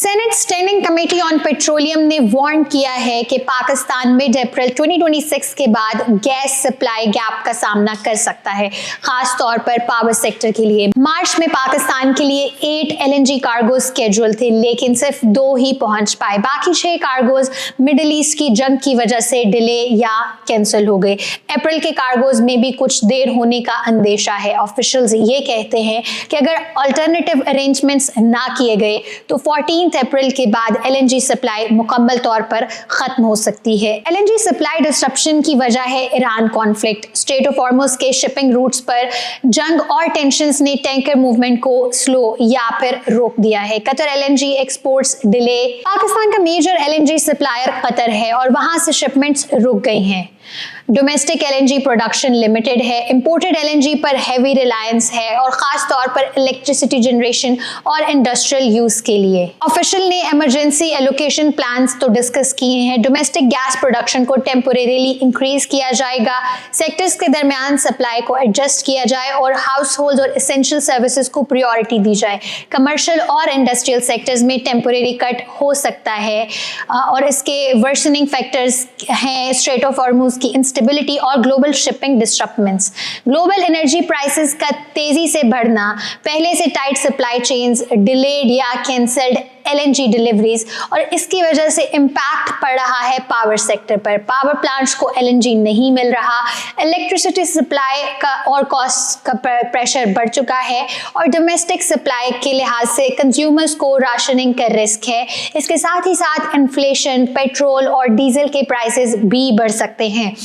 Senate standing committee on petroleum ने warn किया है कि पाकिस्तान मिड अप्रैल 2026 के बाद गैस सप्लाई गैप का सामना कर सकता है, खास तौर पर पावर सेक्टर के लिए। मार्च में पाकिस्तान के लिए 8 एलएनजी कार्गोज स्केड्यूल थे, लेकिन सिर्फ 2 ही पहुंच पाए। बाकी 6 कार्गोज मिडिल ईस्ट की जंग की वजह से डिले या कैंसिल हो गए। अप्रैल के कार्गोज में भी कुछ देर होने का अंदेशा है। ऑफिशियल्स ये कहते हैं कि अगर अल्टरनेटिव अरेंजमेंट्स ना किए गए तो 14 अप्रैल के बाद एलएनजी सप्लाई मुकम्मल तौर पर खत्म हो सकती है। एलएनजी सप्लाई डिस्ट्रप्शन की वजह है Iran conflict. Straight of Hormuz के शिपिंग रूट्स पर जंग और टेंशंस ने टैंकर मूवमेंट को स्लो या फिर रोक दिया है। Qatar LNG exports delay. Pakistan का मेजर एलएनजी सप्लायर कतर है और वहां से शिपमेंट्स रुक गई हैं। डोमेस्टिक एलएनजी प्रोडक्शन लिमिटेड है। इंपोर्टेड एलएनजी पर हैवी रिलायंस है और खास तौर पर इलेक्ट्रिसिटी जनरेशन और इंडस्ट्रियल यूज के लिए। ऑफिशियल ने इमरजेंसी एलोकेशन प्लान्स तो डिस्कस किए हैं। डोमेस्टिक गैस प्रोडक्शन को टेम्पोरेरीली इंक्रीज किया जाएगा, सेक्टर्स के दरमियान सप्लाई को एडजस्ट किया जाए और हाउस होल्ड और एसेंशियल सर्विसेज को प्रायोरिटी दी जाए। कमर्शियल और इंडस्ट्रियल सेक्टर्स में टेम्पोरेरी कट हो सकता है और इसके वर्सनिंग फैक्टर्स हैं स्ट्रेट ऑफ हॉर्मुज की इंस्टेबिलिटी और global shipping disruptments. Global energy prices का तेजी से बढ़ना, पहले से टाइट सप्लाई चेन्स, डिलेड या कैंसल्ड एलएनजी डिलीवरीज और इसकी वजह से इम्पैक्ट पड़ रहा है पावर सेक्टर पर। पावर प्लांट्स को एलएनजी नहीं मिल रहा, इलेक्ट्रिसिटी सप्लाई का और कॉस्ट का प्रेशर बढ़ चुका है और डोमेस्टिक सप्लाई के लिहाज से कंज्यूमर्स को राशनिंग का रिस्क है। इसके साथ ही साथ इन्फ्लेशन, पेट्रोल और डीजल के प्राइसेस भी बढ़ सकते हैं।